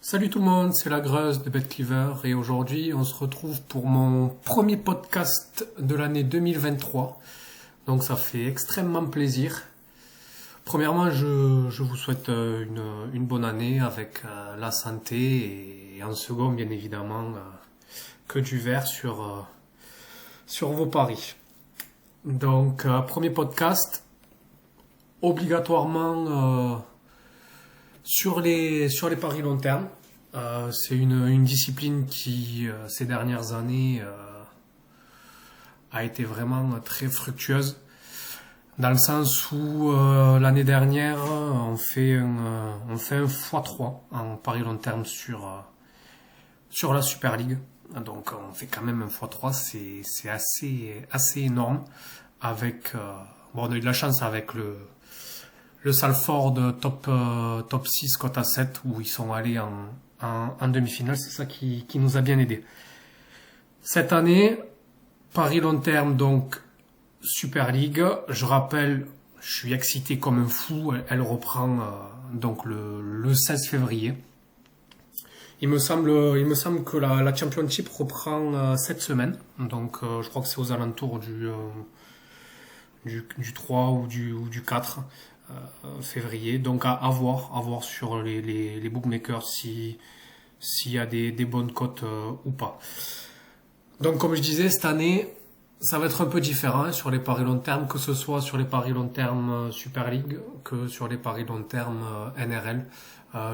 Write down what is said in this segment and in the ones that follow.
Salut tout le monde, c'est la Greuze de BetCleaver et aujourd'hui on se retrouve pour mon premier podcast de l'année 2023. Donc ça fait extrêmement plaisir. Premièrement, je vous souhaite une bonne année avec la santé et en second, bien évidemment, que du vert sur vos paris. Donc, premier podcast, obligatoirement sur les paris long terme. C'est une discipline qui, ces dernières années, a été vraiment très fructueuse. Dans le sens où l'année dernière, on fait un x3 en pari long terme sur la Super League. Donc on fait quand même un x3, c'est assez énorme. Avec on a eu de la chance avec le Salford top 6 cote à 7 où ils sont allés en demi-finale, c'est ça qui nous a bien aidé. Cette année, pari long terme, donc Super League, je rappelle, je suis excité comme un fou, elle reprend donc le 16 février. Il me semble que la Championship reprend cette semaine, donc je crois que c'est aux alentours du 3 ou du 4 février, donc à voir sur les bookmakers s'il y a des bonnes cotes ou pas. Donc comme je disais, cette année, ça va être un peu différent sur les paris long terme, que ce soit sur les paris long terme Super League que sur les paris long terme NRL.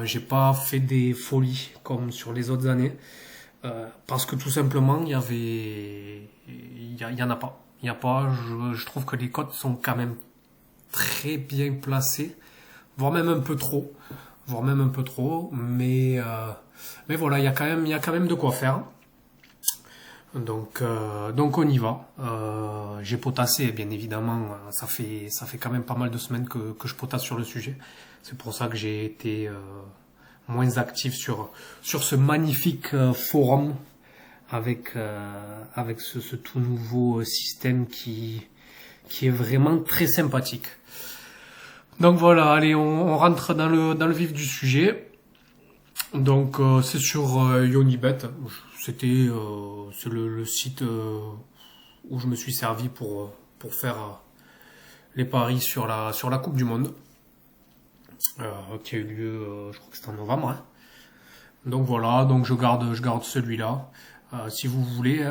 J'ai pas fait des folies comme sur les autres années parce que tout simplement il y en a pas. Il y a pas. Je trouve que les cotes sont quand même très bien placées, voire même un peu trop, mais voilà, il y a quand même de quoi faire. Donc on y va. J'ai potassé, bien évidemment. Ça fait quand même pas mal de semaines que je potasse sur le sujet. C'est pour ça que j'ai été moins actif sur ce magnifique forum avec ce tout nouveau système qui est vraiment très sympathique. Donc voilà, allez, on rentre dans le vif du sujet. Donc c'est sur Yonibet. C'est le site où je me suis servi pour faire les paris sur la Coupe du Monde qui a eu lieu, je crois que c'était en novembre. Hein. Donc voilà, donc je garde celui-là. Si vous voulez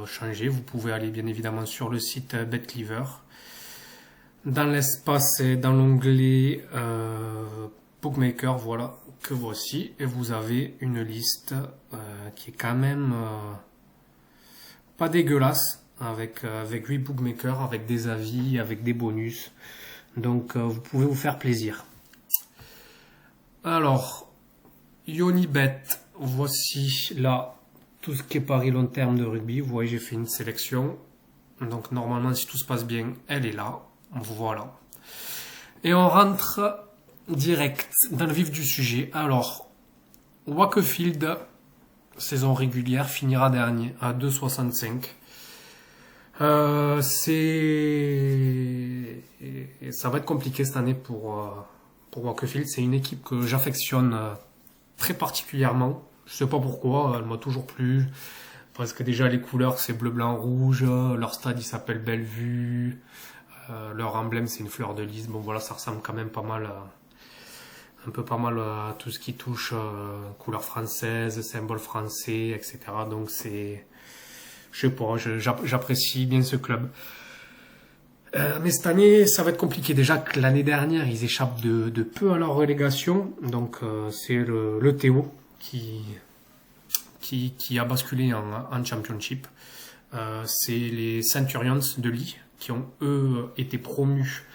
changer, vous pouvez aller bien évidemment sur le site BetCleaver. Dans l'espace et dans l'onglet Bookmaker, voilà, que voici. Et vous avez une liste qui est quand même pas dégueulasse, avec 8 bookmakers, avec des avis, avec des bonus. Donc vous pouvez vous faire plaisir. Alors, Yonibet, voici là tout ce qui est pari long terme de rugby. Vous voyez, j'ai fait une sélection. Donc normalement, si tout se passe bien, elle est là. Voilà. Et on rentre direct dans le vif du sujet. Alors, Wakefield, saison régulière, finira dernier à 2,65. Ça va être compliqué cette année pour Wakefield. C'est une équipe que j'affectionne très particulièrement. Je sais pas pourquoi, elle m'a toujours plu. Parce que déjà les couleurs c'est bleu, blanc, rouge. Leur stade il s'appelle Bellevue. Leur emblème c'est une fleur de lys. Bon voilà, ça ressemble quand même pas mal à tout ce qui touche couleur française, symbole français, etc. Donc je sais pas, j'apprécie bien ce club. Mais cette année, ça va être compliqué. Déjà que l'année dernière, ils échappent de peu à leur relégation. Donc c'est le Théo qui a basculé en Championship. C'est les Centurions de Lee qui ont eux été promus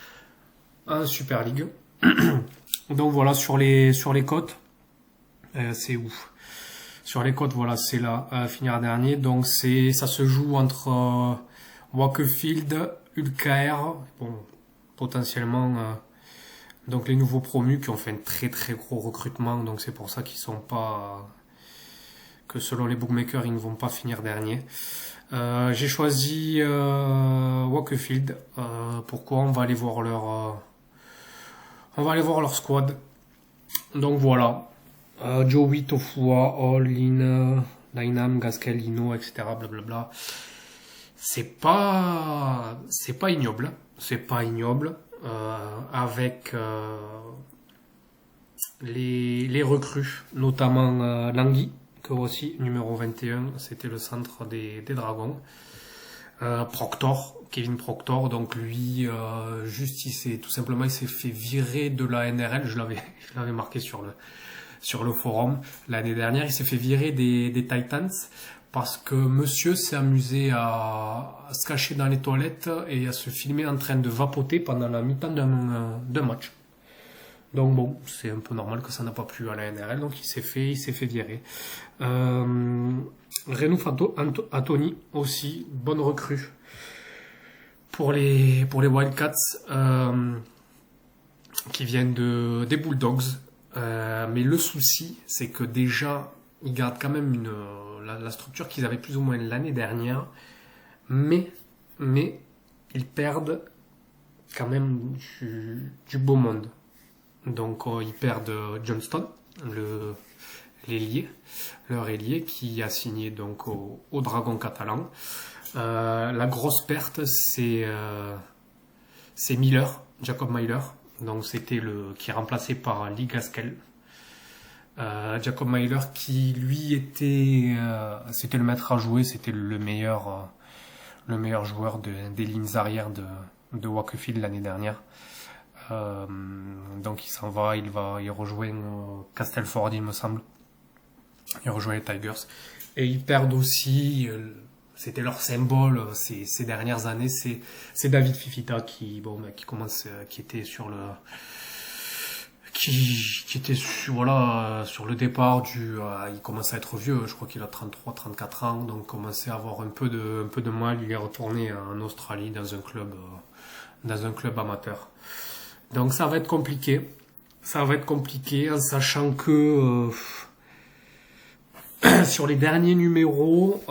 en Super League. Donc voilà, sur les cotes, c'est ouf. Sur les cotes, voilà, c'est là, finir dernier. Donc ça se joue entre Wakefield, Ulcaer, bon, potentiellement donc les nouveaux promus qui ont fait un très très gros recrutement. Donc c'est pour ça qu'ils sont pas, que selon les bookmakers, ils ne vont pas finir dernier. J'ai choisi Wakefield. Pourquoi? On va aller voir leur squad. Donc voilà. Joey, Tofua, Hall, Lin, Dynam, Gasquet, Lino, etc. Blablabla. C'est pas ignoble. C'est pas ignoble. Avec les recrues, notamment Langui, que aussi, numéro 21, c'était le centre des Dragons. Proctor, Kevin Proctor, donc lui, juste, il s'est fait virer de la NRL, je l'avais marqué sur le forum l'année dernière, il s'est fait virer des Titans parce que monsieur s'est amusé à se cacher dans les toilettes et à se filmer en train de vapoter pendant la mi-temps d'un match. Donc bon, c'est un peu normal que ça n'a pas plu à la NRL, donc il s'est fait virer. Renouf Anthony aussi, bonne recrue pour les Wildcats qui viennent des Bulldogs. Mais le souci, c'est que déjà, ils gardent quand même la structure qu'ils avaient plus ou moins l'année dernière, mais ils perdent quand même du beau monde. Donc ils perdent Johnston, l'ailier, leur ailier qui a signé donc au Dragon catalan. La grosse perte, c'est Miller, Jacob Miller. Donc c'était qui est remplacé par Lee Gaskell. Jacob Miller qui lui c'était le maître à jouer, c'était le meilleur joueur des lignes arrière de Wakefield l'année dernière. Donc il s'en va, il rejoint Castleford, il me semble. Il rejoint les Tigers. Et ils perdent aussi, c'était leur symbole ces dernières années, c'est David Fifita qui était sur le qui était sur le départ il commençait à être vieux, je crois qu'il a 33-34 ans, donc commençait à avoir un peu de mal. Il est retourné en Australie dans un club amateur. Donc ça va être compliqué en sachant que sur les derniers numéros,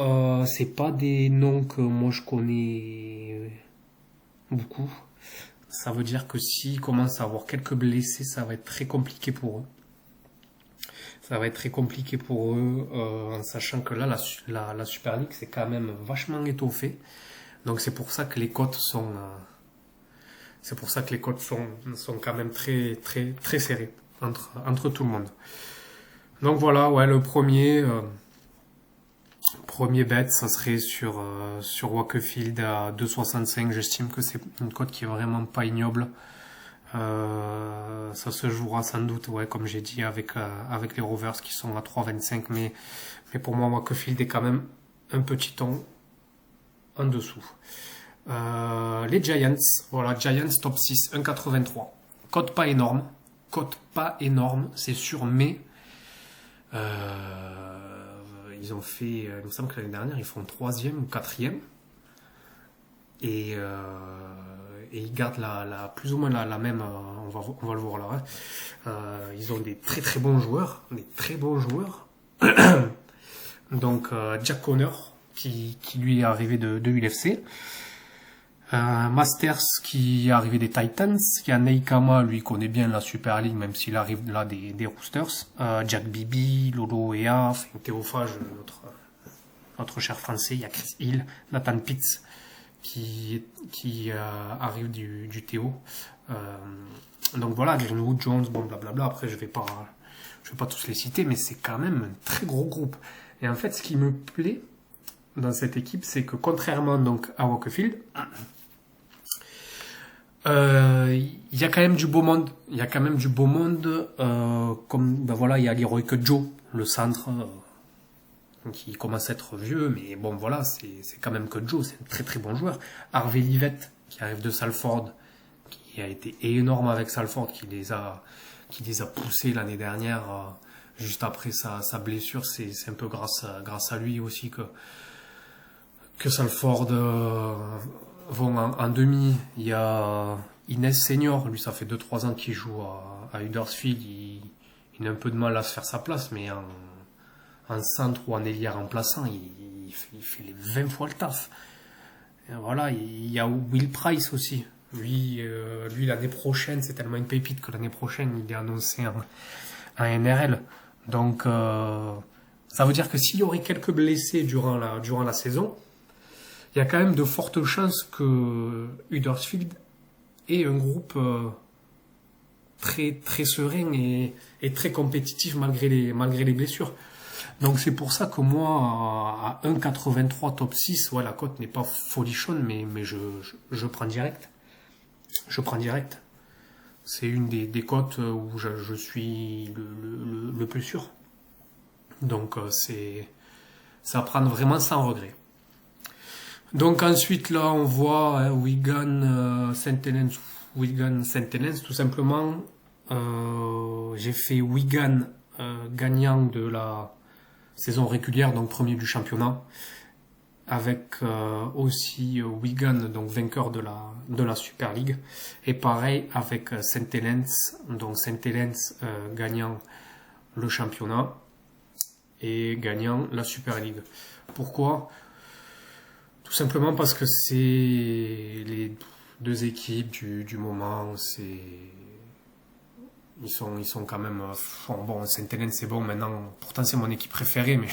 c'est pas des noms que moi je connais beaucoup. Ça veut dire que s'ils commencent à avoir quelques blessés, ça va être très compliqué pour eux. En sachant que là, la Super League, c'est quand même vachement étoffé. Donc c'est pour ça que les cotes sont quand même très, très, très serrées entre tout le monde. Donc voilà, ouais, le premier bet, ça serait sur Wakefield à 2,65. J'estime que c'est une cote qui est vraiment pas ignoble. Ça se jouera sans doute, ouais, comme j'ai dit, avec les Rovers qui sont à 3,25. Mais pour moi, Wakefield est quand même un petit ton en dessous. Les Giants, voilà, Giants top 6, 1,83. Cote pas énorme, c'est sûr, mais ils ont fait, il me semble que l'année dernière, ils font 3e ou 4e. Et ils gardent plus ou moins la même, on va le voir là. Ils ont des très très bons joueurs. Donc Jack Connor, qui lui est arrivé de l'UFC. Masters qui est arrivé des Titans, il y a Neikama, lui connaît bien la Super League même s'il arrive là des Roosters, Jack Bibi, Lolo Ea, Théophage, notre cher français, il y a Chris Hill, Nathan Pitts qui arrive du Théo. Donc voilà, Greenwood, Jones, bon blablabla, après je vais pas tous les citer, mais c'est quand même un très gros groupe. Et en fait ce qui me plaît dans cette équipe, c'est que contrairement donc à Wakefield, il y a quand même du beau monde. Comme ben voilà, il y a Leroy Joe, le centre, qui commence à être vieux, mais bon voilà, c'est quand même que Joe, c'est un très très bon joueur. Harvey Livette, qui arrive de Salford, qui a été énorme avec Salford, qui les a poussés l'année dernière, juste après sa blessure. C'est un peu grâce à lui aussi que Salford vont en demi. Il y a Inès Senior, lui ça fait 2-3 ans qu'il joue à Huddersfield, il a un peu de mal à se faire sa place, mais en centre ou en ailier remplaçant, il fait les 20 fois le taf. Et voilà, il y a Will Price aussi. Lui l'année prochaine, c'est tellement une pépite que l'année prochaine, il est annoncé en NRL. Donc, ça veut dire que s'il y aurait quelques blessés durant la saison, il y a quand même de fortes chances que Huddersfield ait un groupe très, très serein et très compétitif malgré les blessures. Donc c'est pour ça que moi, à 1,83 top 6, ouais, la cote n'est pas folichonne, mais je prends direct. Je prends direct. C'est une des cotes où je suis le plus sûr. Donc c'est à prendre vraiment sans regret. Donc ensuite là on voit Wigan St Helens tout simplement. J'ai fait Wigan gagnant de la saison régulière, donc premier du championnat, avec aussi Wigan, donc vainqueur de la Super League, et pareil avec St Helens, donc St Helens gagnant le championnat et gagnant la Super League. Pourquoi ? Tout simplement parce que c'est les deux équipes du moment, ils sont quand même bon, Saint-Étienne c'est bon maintenant, pourtant c'est mon équipe préférée, mais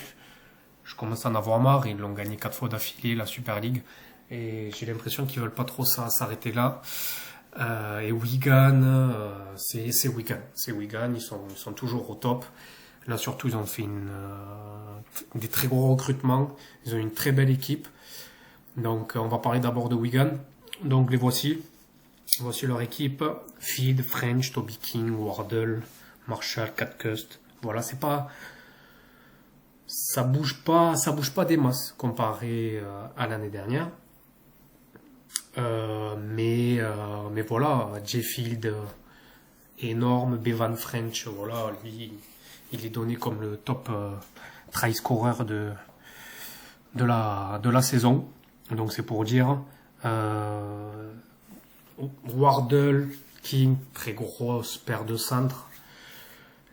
je commence à en avoir marre. Ils l'ont gagné 4 fois d'affilée la Super League et j'ai l'impression qu'ils veulent pas trop s'arrêter là. Et Wigan, c'est Wigan, ils sont toujours au top. Là surtout ils ont fait des très gros recrutements, ils ont une très belle équipe. Donc on va parler d'abord de Wigan. Donc les voici leur équipe: Field, French, Toby King, Wardle, Marshall, Catcust. Voilà, ça bouge pas des masses comparé à l'année dernière. Mais voilà, Jeffield énorme, Bevan French, voilà, lui il est donné comme le top try scorer de la saison. Donc c'est pour dire. Wardle, King, très grosse paire de centres.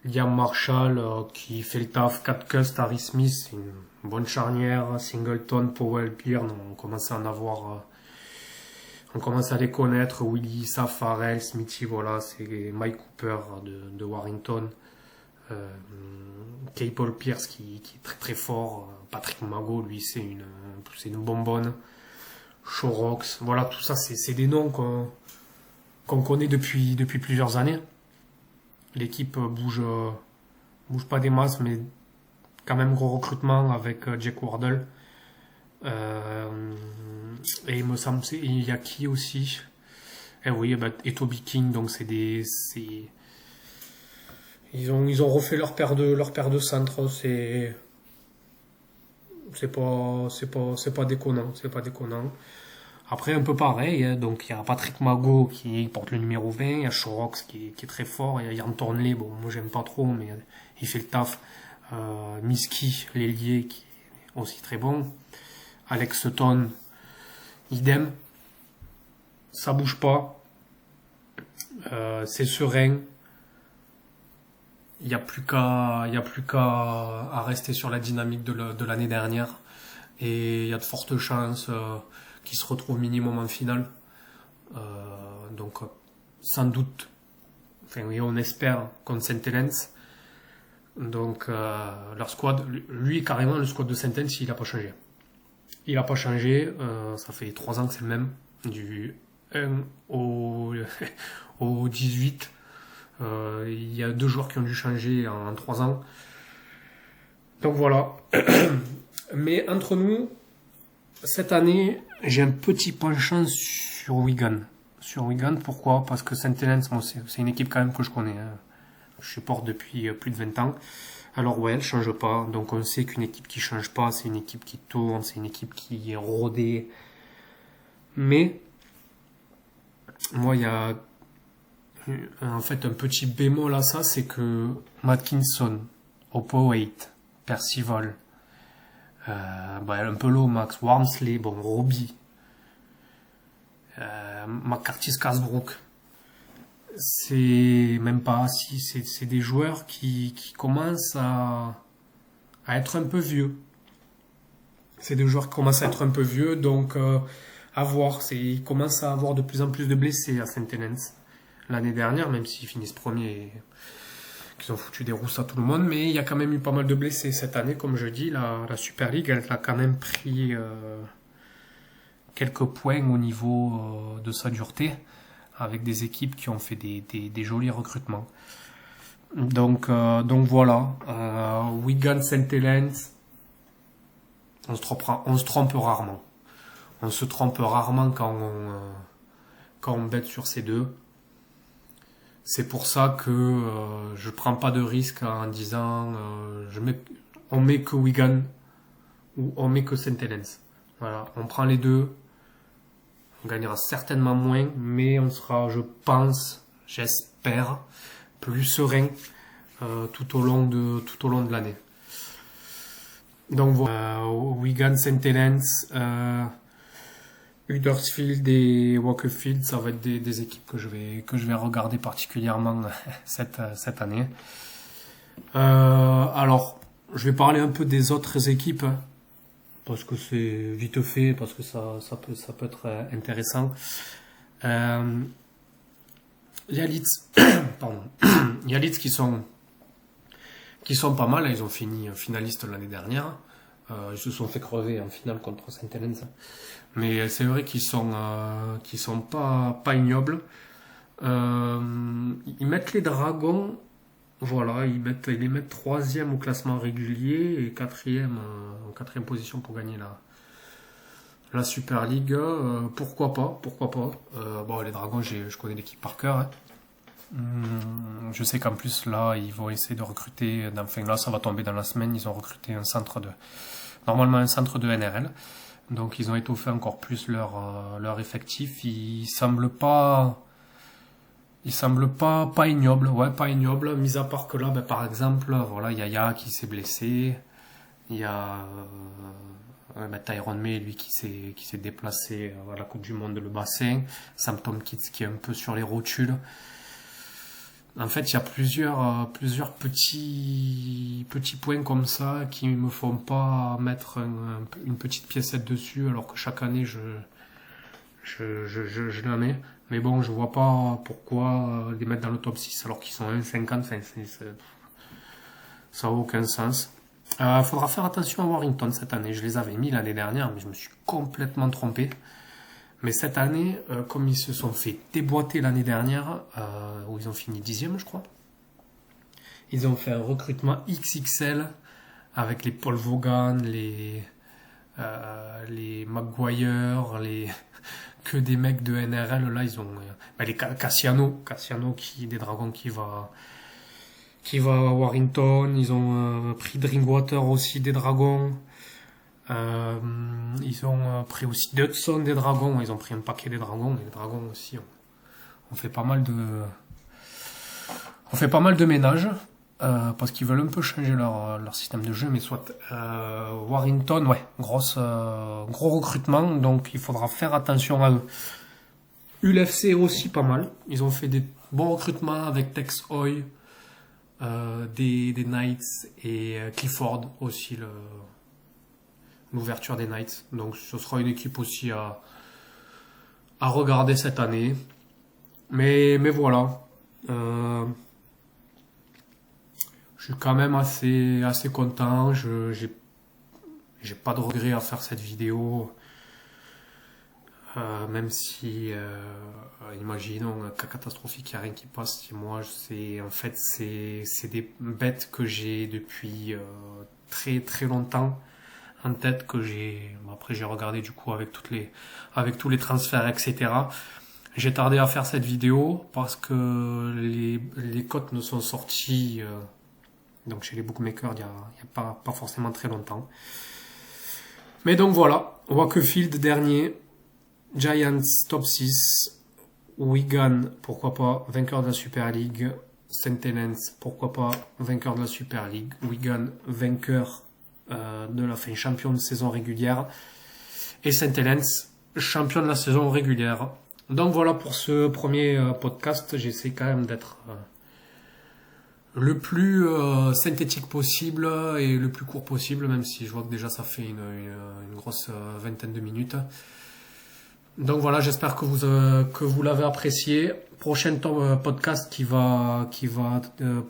Liam Marshall qui fait le taf. Catcust, Harry Smith, une bonne charnière. Singleton, Powell, Byrne, on commence à en avoir. On commence à les connaître. Willy, Farrell, Smithy, voilà, c'est Mike Cooper de Warrington. Paul Pierce qui est très très fort. Patrick Mago, lui, c'est une bonbonne. Shorox, voilà, tout ça, c'est des noms qu'on connaît depuis plusieurs années. L'équipe bouge pas des masses, mais quand même gros recrutement avec Jack Wardle. Et il me semble, il y a qui aussi? Et Toby King, donc ils ont refait leur paire de centres, c'est pas déconnant, Après, un peu pareil, hein, donc il y a Patrick Mago qui porte le numéro 20, il y a Shorox qui est très fort, il y a Yann Thornley, bon, moi j'aime pas trop, mais il fait le taf. Miski, l'ailier, qui est aussi très bon. Alex Sutton, idem. Ça bouge pas. C'est serein. Il n'y a plus qu'à rester sur la dynamique de l'année dernière. Et il y a de fortes chances qu'ils se retrouvent minimum en finale. Donc, sans doute, enfin oui, on espère contre Saint-Helens. Donc, leur squad, lui, carrément, le squad de Saint-Helens, il n'a pas changé. Il n'a pas changé. Ça fait 3 ans que c'est le même. Du 1 au 18. Il y a 2 joueurs qui ont dû changer en 3 ans. Donc voilà. Mais entre nous, cette année, j'ai un petit penchant sur Wigan. Pourquoi ? Parce que Saint-Helens, moi, c'est une équipe quand même que je connais. Hein. Je supporte depuis plus de 20 ans. Alors ouais, elle change pas. Donc on sait qu'une équipe qui change pas, c'est une équipe qui tourne, c'est une équipe qui est rodée. Mais moi, il y a en fait un petit bémol à ça, c'est que Matkinson, Opowait, Percival, un peu Lomax, Wormsley, Robbie, McCarthy, Scarsbrook, c'est même pas si c'est des joueurs qui commencent à être un peu vieux. C'est des joueurs qui commencent à être un peu vieux, donc à voir. Ils commencent à avoir de plus en plus de blessés à Saint-Helens. L'année dernière, même s'ils finissent premier qu'ils ont foutu des rousses à tout le monde, mais il y a quand même eu pas mal de blessés cette année, comme je dis, la Super League, elle a quand même pris quelques points au niveau de sa dureté, avec des équipes qui ont fait des jolis recrutements. Donc voilà, Wigan St. Helens, on se trompe rarement. On se trompe rarement quand on bête sur ces deux. C'est pour ça que je prends pas de risque en disant on met que Wigan ou on met que St. Helens. Voilà, on prend les deux. On gagnera certainement moins, mais on sera, je pense, j'espère, plus serein tout au long de l'année. Donc voilà, Wigan, St. Helens, Huddersfield et Wakefield, ça va être des équipes que je vais regarder particulièrement cette année. Alors, je vais parler un peu des autres équipes, parce que c'est vite fait, parce que ça peut être intéressant. Il y a Leeds, pardon. Il y a Leeds qui sont pas mal. Ils ont fini finalistes l'année dernière. Ils se sont fait crever en finale contre St. Helens. Mais c'est vrai qu'ils sont pas ignobles. Ils mettent les Dragons. Voilà, ils les mettent troisième au classement régulier et quatrième en quatrième position pour gagner la Super League. Pourquoi pas. Bon, les Dragons, je connais l'équipe par cœur. Hein. Je sais qu'en plus là, ils vont essayer de recruter. Enfin là, ça va tomber dans la semaine. Ils ont recruté normalement un centre de NRL. Donc ils ont étoffé encore plus leur effectif. Ils semblent pas ignobles, pas ignobles, mis à part que là, par exemple, voilà, il y a Yaya qui s'est blessé, il y a Tyrone May, lui, qui s'est déplacé à la Coupe du Monde, le bassin, Sam Tomkins qui est un peu sur les rotules. En fait, il y a plusieurs petits points comme ça qui me font pas mettre une petite piécette dessus, alors que chaque année je la mets. Mais bon, je vois pas pourquoi les mettre dans le top 6 alors qu'ils sont 1,50. Enfin, ça n'a aucun sens. Faudra faire attention à Warrington cette année. Je les avais mis l'année dernière, mais je me suis complètement trompé. Mais cette année, comme ils se sont fait déboîter l'année dernière, où ils ont fini 10e, je crois, ils ont fait un recrutement XXL avec les Paul Vaughan, les Maguire, que des mecs de NRL. Là, ils ont les Cassiano des Dragons qui va à Warrington. Ils ont pris Drinkwater aussi des Dragons. Ils ont pris aussi Dodson des Dragons. Ils ont pris un paquet des Dragons. Et les Dragons aussi on fait pas mal de ménage. Parce qu'ils veulent un peu changer leur système de jeu, mais soit Warrington, gros recrutement, donc il faudra faire attention à eux. ULFC aussi pas mal, ils ont fait des bons recrutements avec Tex Hoy, des Knights et Clifford aussi, l'ouverture des Knights, donc ce sera une équipe aussi à regarder cette année, mais voilà. Je suis quand même assez content. J'ai pas de regret à faire cette vidéo, même si, imaginons un cas catastrophique, il n'y a rien qui passe. Moi, c'est des bêtes que j'ai depuis très très longtemps en tête, que après j'ai regardé du coup avec tous les transferts, etc. J'ai tardé à faire cette vidéo parce que les cotes ne sont sorties. Donc chez les bookmakers, il y a pas forcément très longtemps. Mais donc voilà, Wakefield dernier, Giants top 6, Wigan, pourquoi pas, vainqueur de la Super League, St. Helens, pourquoi pas, vainqueur de la Super League, Wigan, vainqueur champion de saison régulière, et St. Helens, champion de la saison régulière. Donc voilà pour ce premier podcast, j'essaie quand même d'être le plus synthétique possible et le plus court possible, même si je vois que déjà ça fait une grosse vingtaine de minutes. Donc voilà, j'espère que vous l'avez apprécié. Prochain podcast qui va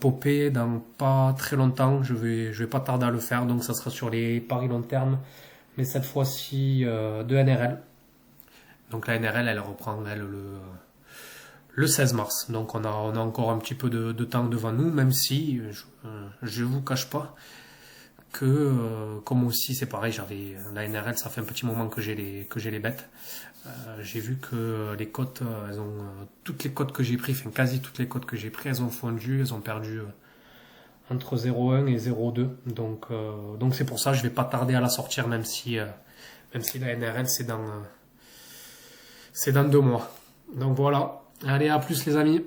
popper dans pas très longtemps. Je vais pas tarder à le faire. Donc ça sera sur les paris long terme, mais cette fois-ci de NRL. Donc la NRL, elle reprend elle le 16 mars. Donc on a encore un petit peu de temps devant nous, même si je vous cache pas que comme aussi c'est pareil, j'avais la NRL, ça fait un petit moment que j'ai les bêtes. J'ai vu que les cotes, toutes les cotes que j'ai prises, enfin quasi toutes les cotes que j'ai prises, elles ont fondu, elles ont perdu entre 0,1 et 0,2. Donc c'est pour ça, je vais pas tarder à la sortir, même si la NRL c'est dans 2 mois. Donc voilà. Allez, à plus les amis.